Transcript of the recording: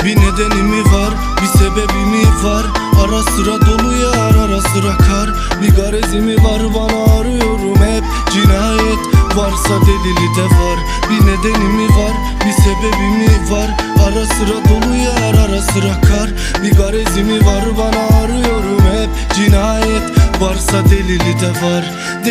Bir nedeni mi var, bir sebebi mi var? Ara sıra dolu yar, ara sıra kar. Bir garezi mi var, bana arıyorum hep. Cinayet varsa delili de var. Bir nedeni mi var, bir sebebi mi var? Ara sıra dolu yar, ara sıra kar. Bir garezi mi var, bana arıyorum hep. Cinayet varsa delili de var.